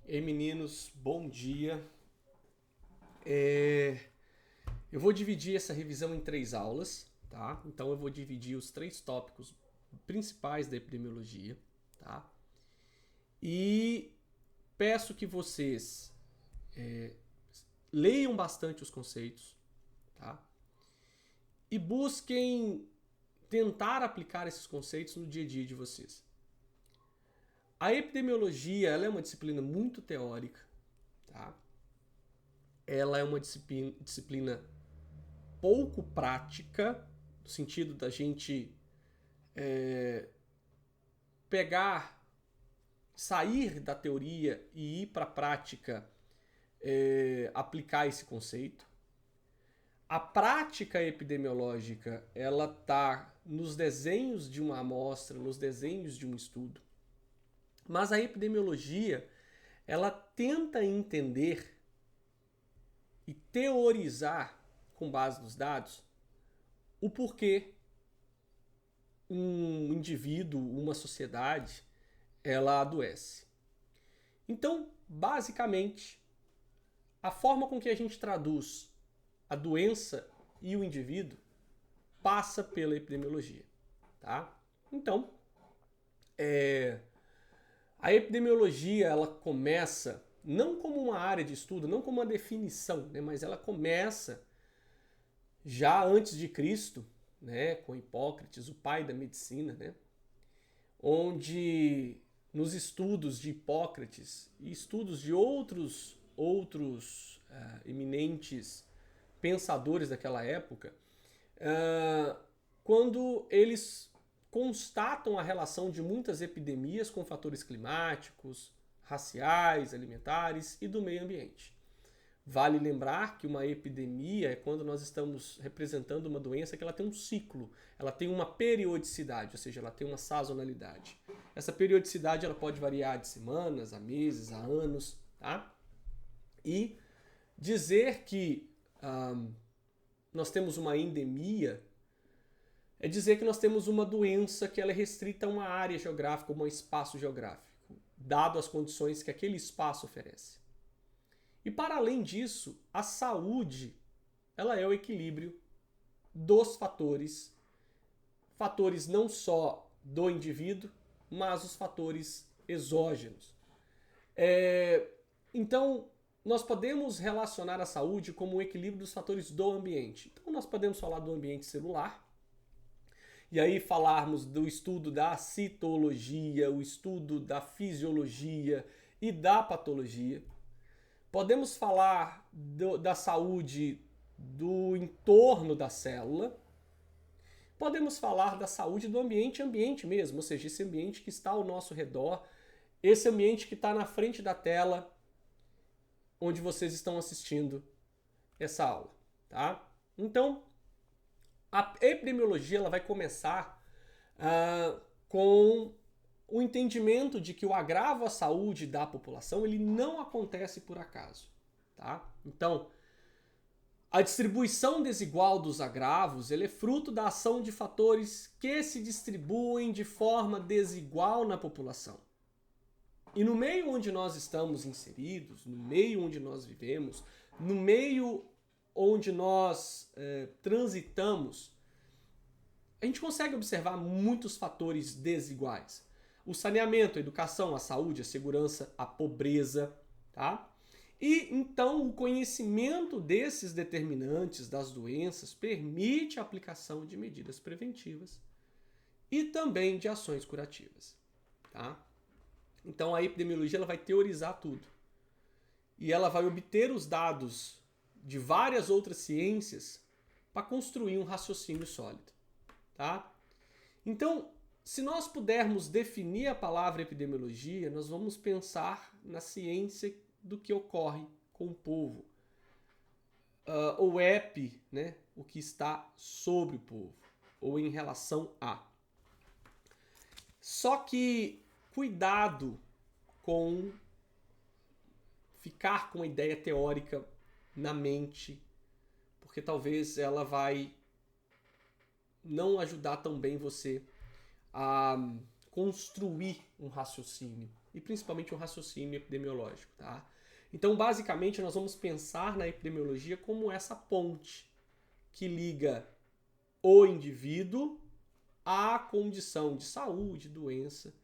Ei meninos, bom dia. Eu vou dividir essa revisão em 3 aulas, tá? Então eu vou dividir os 3 tópicos principais da epidemiologia, tá? E peço que vocês leiam bastante os conceitos, tá? E busquem tentar aplicar esses conceitos no dia a dia de vocês. A epidemiologia, ela é uma disciplina muito teórica, tá? Ela é uma disciplina pouco prática, no sentido da gente pegar, sair da teoria e ir para a prática, aplicar esse conceito. A prática epidemiológica, ela está nos desenhos de uma amostra, nos desenhos de um estudo. Mas a epidemiologia, ela tenta entender e teorizar, com base nos dados, o porquê um indivíduo, uma sociedade, ela adoece. Então, basicamente, a forma com que a gente traduz a doença e o indivíduo passa pela epidemiologia, tá? Então, a epidemiologia, ela começa não como uma área de estudo, não como uma definição, né, mas ela começa já antes de Cristo, né, com Hipócrates, o pai da medicina, né, onde nos estudos de Hipócrates e estudos de outros eminentes pensadores daquela época, quando eles constatam a relação de muitas epidemias com fatores climáticos, raciais, alimentares e do meio ambiente. Vale lembrar que uma epidemia é quando nós estamos representando uma doença que ela tem um ciclo, ela tem uma periodicidade, ou seja, ela tem uma sazonalidade. Essa periodicidade ela pode variar de semanas, a meses, a anos, tá? E dizer que nós temos uma endemia é dizer que nós temos uma doença que ela é restrita a uma área geográfica, a um espaço geográfico, dado as condições que aquele espaço oferece. E para além disso, a saúde, ela é o equilíbrio dos fatores, fatores não só do indivíduo, mas os fatores exógenos. Então, nós podemos relacionar a saúde como o equilíbrio dos fatores do ambiente. Então, nós podemos falar do ambiente celular, e aí falarmos do estudo da citologia, o estudo da fisiologia e da patologia. Podemos falar da saúde do entorno da célula. Podemos falar da saúde do ambiente mesmo, ou seja, esse ambiente que está ao nosso redor, esse ambiente que está na frente da tela onde vocês estão assistindo essa aula, tá? Então, a epidemiologia ela vai começar com o entendimento de que o agravo à saúde da população ele não acontece por acaso, tá? Então, a distribuição desigual dos agravos ele é fruto da ação de fatores que se distribuem de forma desigual na população. E no meio onde nós estamos inseridos, no meio onde nós vivemos, no meio onde nós transitamos, a gente consegue observar muitos fatores desiguais. O saneamento, a educação, a saúde, a segurança, a pobreza, tá? E então o conhecimento desses determinantes das doenças permite a aplicação de medidas preventivas e também de ações curativas, tá? Então a epidemiologia ela vai teorizar tudo. E ela vai obter os dados de várias outras ciências para construir um raciocínio sólido, tá? Então, se nós pudermos definir a palavra epidemiologia, nós vamos pensar na ciência do que ocorre com o povo. Ou epi, né, o que está sobre o povo, ou em relação a. Só que cuidado com ficar com a ideia teórica na mente, porque talvez ela vai não ajudar tão bem você a construir um raciocínio e principalmente um raciocínio epidemiológico, tá? Então, basicamente, nós vamos pensar na epidemiologia como essa ponte que liga o indivíduo à condição de saúde, doença,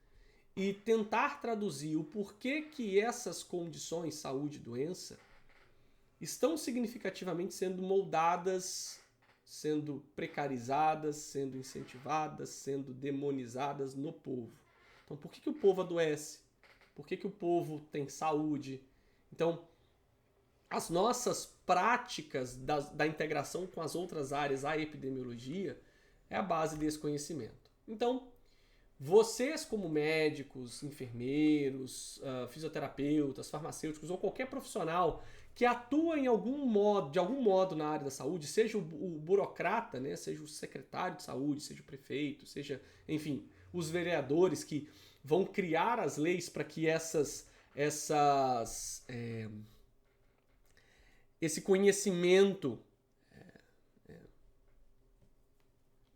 e tentar traduzir o porquê que essas condições, saúde e doença, estão significativamente sendo moldadas, sendo precarizadas, sendo incentivadas, sendo demonizadas no povo. Então, por que o povo adoece? Por que o povo tem saúde? Então, as nossas práticas da integração com as outras áreas, a epidemiologia, é a base desse conhecimento. Então, vocês como médicos, enfermeiros, fisioterapeutas, farmacêuticos ou qualquer profissional que atua em de algum modo na área da saúde, seja o burocrata, né, seja o secretário de saúde, seja o prefeito, seja, enfim, os vereadores que vão criar as leis para que esse conhecimento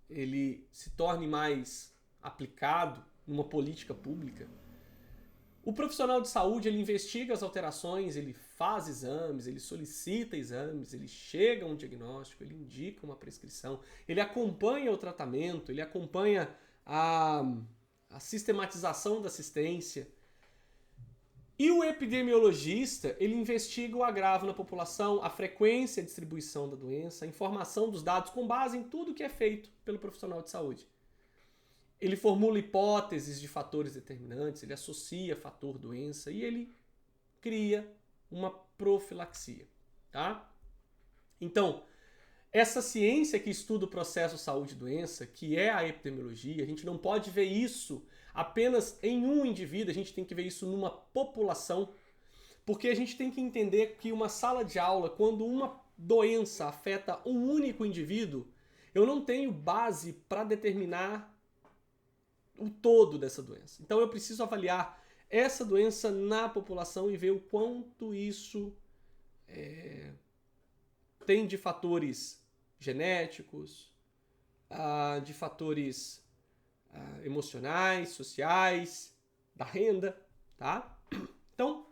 ele se torne mais aplicado numa política pública. O profissional de saúde, ele investiga as alterações, ele faz exames, ele solicita exames, ele chega a um diagnóstico, ele indica uma prescrição, ele acompanha o tratamento, ele acompanha a sistematização da assistência. E o epidemiologista, ele investiga o agravo na população, a frequência e distribuição da doença, a informação dos dados com base em tudo que é feito pelo profissional de saúde. Ele formula hipóteses de fatores determinantes, ele associa fator-doença e ele cria uma profilaxia, tá? Então, essa ciência que estuda o processo saúde-doença, que é a epidemiologia, a gente não pode ver isso apenas em um indivíduo, a gente tem que ver isso numa população, porque a gente tem que entender que uma sala de aula, quando uma doença afeta um único indivíduo, eu não tenho base para determinar o todo dessa doença. Então eu preciso avaliar essa doença na população e ver o quanto isso tem de fatores genéticos, de fatores emocionais, sociais, da renda, tá? Então,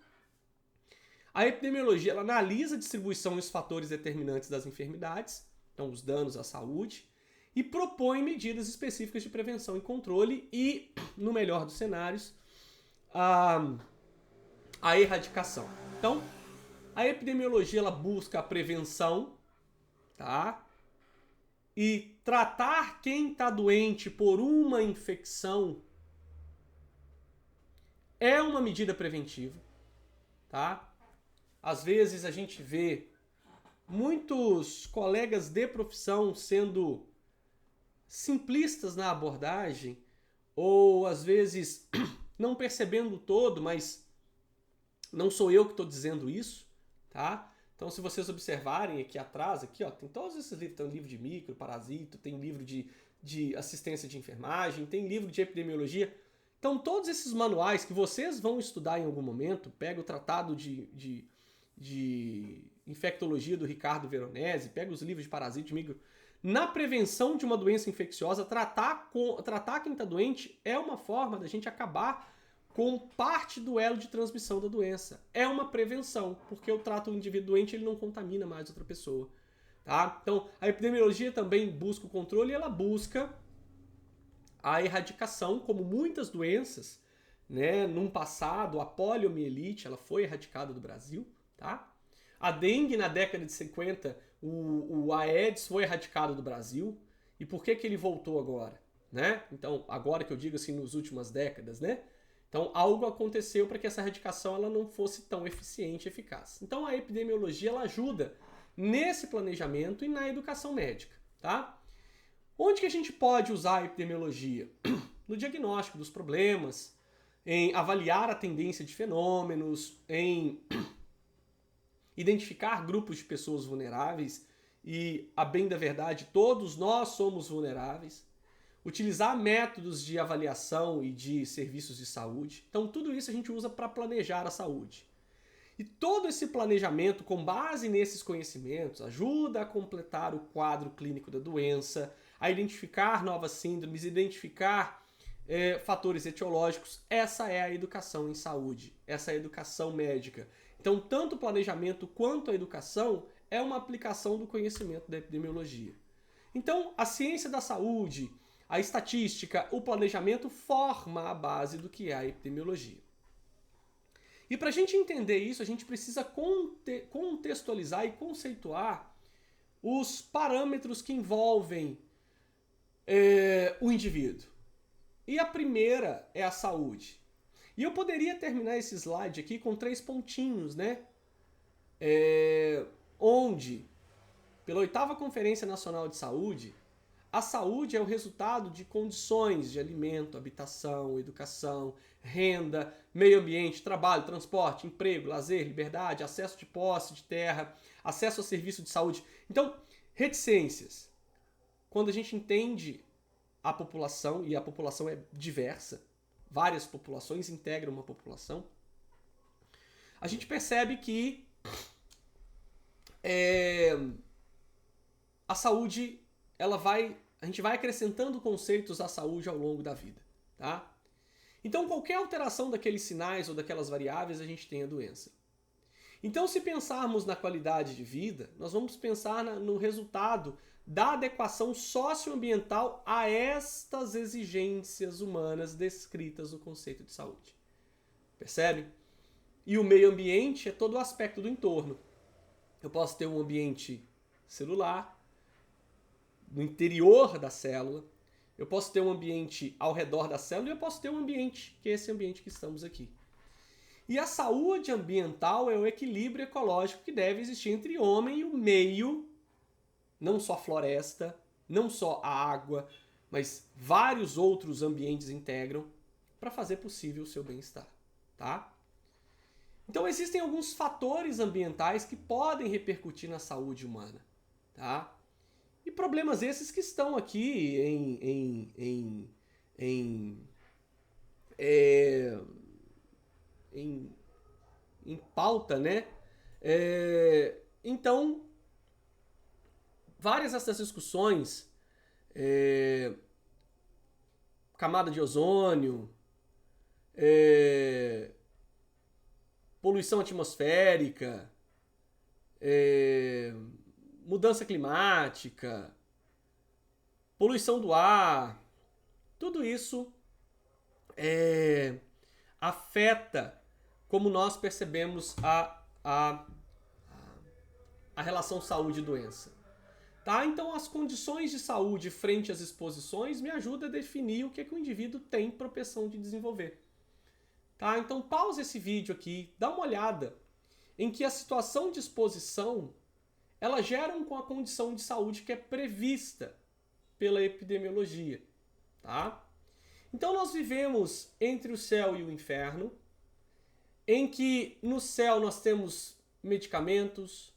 a epidemiologia ela analisa a distribuição e os fatores determinantes das enfermidades, então os danos à saúde, e propõe medidas específicas de prevenção e controle e, no melhor dos cenários, a erradicação. Então, a epidemiologia ela busca a prevenção, tá? E tratar quem está doente por uma infecção é uma medida preventiva, tá? Às vezes a gente vê muitos colegas de profissão sendo simplistas na abordagem ou às vezes não percebendo o todo, mas não sou eu que estou dizendo isso, tá? Então, se vocês observarem aqui atrás, aqui, ó, tem todos esses livros. Tem livro de micro, parasito, tem livro de assistência de enfermagem, tem livro de epidemiologia. Então, todos esses manuais que vocês vão estudar em algum momento, pega o tratado de infectologia do Ricardo Veronese, pega os livros de parasito, de micro. Na prevenção de uma doença infecciosa, tratar quem está doente é uma forma da gente acabar com parte do elo de transmissão da doença. É uma prevenção, porque eu trato o indivíduo doente, ele não contamina mais outra pessoa. Tá? Então, a epidemiologia também busca o controle e ela busca a erradicação, como muitas doenças, né? Num passado, a poliomielite, ela foi erradicada do Brasil, tá? A dengue, na década de 50, o Aedes foi erradicado do Brasil. E por que ele voltou agora? Né? Então, agora que eu digo assim, nas últimas décadas, né? Então, algo aconteceu para que essa erradicação ela não fosse tão eficiente e eficaz. Então, a epidemiologia ela ajuda nesse planejamento e na educação médica, tá? Onde que a gente pode usar a epidemiologia? No diagnóstico dos problemas, em avaliar a tendência de fenômenos, em identificar grupos de pessoas vulneráveis e, a bem da verdade, todos nós somos vulneráveis. Utilizar métodos de avaliação e de serviços de saúde. Então, tudo isso a gente usa para planejar a saúde. E todo esse planejamento, com base nesses conhecimentos, ajuda a completar o quadro clínico da doença, a identificar novas síndromes, identificar fatores etiológicos. Essa é a educação em saúde, essa é a educação médica. Então, tanto o planejamento quanto a educação é uma aplicação do conhecimento da epidemiologia. Então, a ciência da saúde, a estatística, o planejamento forma a base do que é a epidemiologia. E para a gente entender isso, a gente precisa contextualizar e conceituar os parâmetros que envolvem o indivíduo. E a primeira é a saúde. E eu poderia terminar esse slide aqui com 3 pontinhos, né? Onde, pela 8ª Conferência Nacional de Saúde, a saúde é o resultado de condições de alimento, habitação, educação, renda, meio ambiente, trabalho, transporte, emprego, lazer, liberdade, acesso de posse de terra, acesso a serviço de saúde. Então, reticências. Quando a gente entende a população, e a população é diversa, várias populações integram uma população, a gente percebe que a saúde, a gente vai acrescentando conceitos à saúde ao longo da vida, tá? Então, qualquer alteração daqueles sinais ou daquelas variáveis, a gente tem a doença. Então, se pensarmos na qualidade de vida, nós vamos pensar no resultado da adequação socioambiental a estas exigências humanas descritas no conceito de saúde. Percebe? E o meio ambiente é todo o aspecto do entorno. Eu posso ter um ambiente celular, no interior da célula, eu posso ter um ambiente ao redor da célula e eu posso ter um ambiente, que é esse ambiente que estamos aqui. E a saúde ambiental é o equilíbrio ecológico que deve existir entre o homem e o meio, não só a floresta, não só a água, mas vários outros ambientes integram para fazer possível o seu bem-estar, tá? Então existem alguns fatores ambientais que podem repercutir na saúde humana, tá? E problemas esses que estão aqui em pauta, né? Então, várias dessas discussões, camada de ozônio, poluição atmosférica, mudança climática, poluição do ar, tudo isso afeta como nós percebemos a relação saúde-doença. Tá? Então, as condições de saúde frente às exposições me ajudam a definir o que o indivíduo tem propensão de desenvolver. Tá? Então, pausa esse vídeo aqui, dá uma olhada em que a situação de exposição ela gera uma condição de saúde que é prevista pela epidemiologia. Tá? Então nós vivemos entre o céu e o inferno, em que no céu nós temos medicamentos,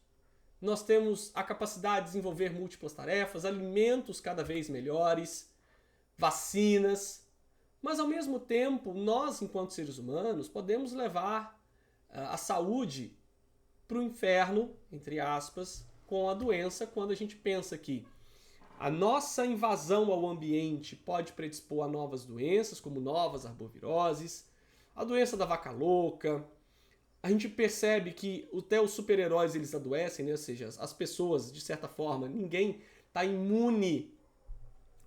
nós temos a capacidade de desenvolver múltiplas tarefas, alimentos cada vez melhores, vacinas, mas ao mesmo tempo nós, enquanto seres humanos, podemos levar a saúde para o inferno, entre aspas, com a doença, quando a gente pensa que a nossa invasão ao ambiente pode predispor a novas doenças, como novas arboviroses, a doença da vaca louca. A gente percebe que até os super-heróis eles adoecem, né? Ou seja, as pessoas, de certa forma, ninguém está imune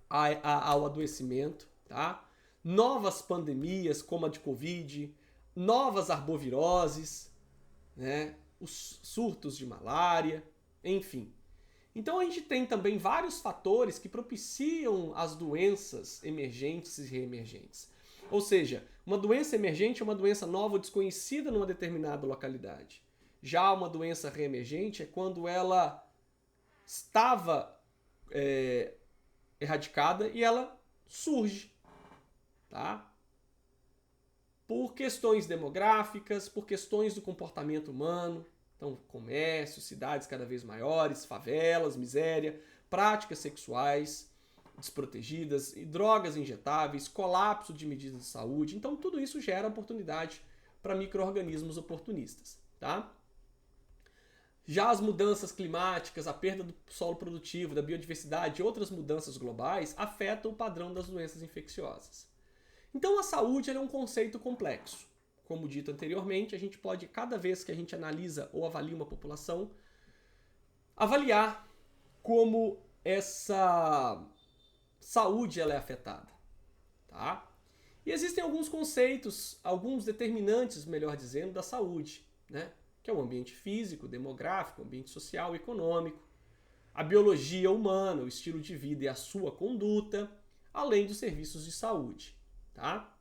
ao adoecimento. Tá? Novas pandemias, como a de Covid, novas arboviroses, né? Os surtos de malária, enfim. Então a gente tem também vários fatores que propiciam as doenças emergentes e reemergentes. Ou seja, uma doença emergente é uma doença nova ou desconhecida numa determinada localidade. Já uma doença reemergente é quando ela estava erradicada e ela surge, tá? Por questões demográficas, por questões do comportamento humano. Então, comércio, cidades cada vez maiores, favelas, miséria, práticas sexuais desprotegidas, e drogas injetáveis, colapso de medidas de saúde. Então, tudo isso gera oportunidade para micro-organismos oportunistas. Tá? Já as mudanças climáticas, a perda do solo produtivo, da biodiversidade e outras mudanças globais afetam o padrão das doenças infecciosas. Então a saúde é um conceito complexo. Como dito anteriormente, a gente pode, cada vez que a gente analisa ou avalia uma população, avaliar como essa saúde ela é afetada. Tá? E existem alguns conceitos, alguns determinantes, melhor dizendo, da saúde, né? Que é o ambiente físico, demográfico, ambiente social, econômico, a biologia humana, o estilo de vida e a sua conduta, além dos serviços de saúde. Tá?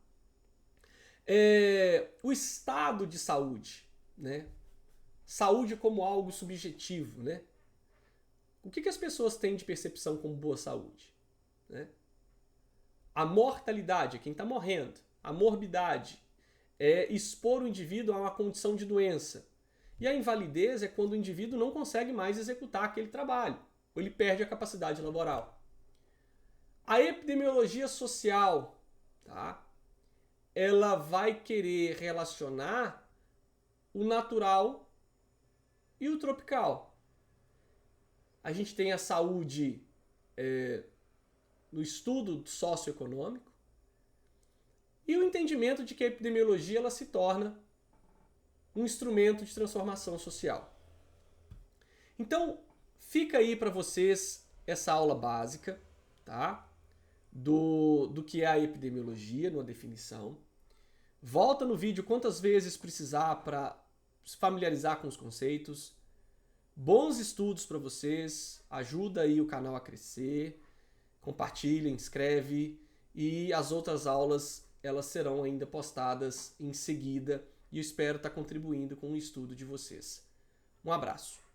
O estado de saúde, né? Saúde como algo subjetivo, né? O que as pessoas têm de percepção como boa saúde? Né? A mortalidade é quem está morrendo. A morbidade é expor o indivíduo a uma condição de doença. E a invalidez é quando o indivíduo não consegue mais executar aquele trabalho, ou ele perde a capacidade laboral. A epidemiologia social, tá? Ela vai querer relacionar o natural e o tropical. A gente tem a saúde no estudo socioeconômico e o entendimento de que a epidemiologia ela se torna um instrumento de transformação social. Então, fica aí para vocês essa aula básica, tá? Do que é a epidemiologia, numa definição. Volta no vídeo quantas vezes precisar para se familiarizar com os conceitos. Bons estudos para vocês, ajuda aí o canal a crescer. Compartilha, inscreve e as outras aulas elas serão ainda postadas em seguida e eu espero estar contribuindo com o estudo de vocês. Um abraço.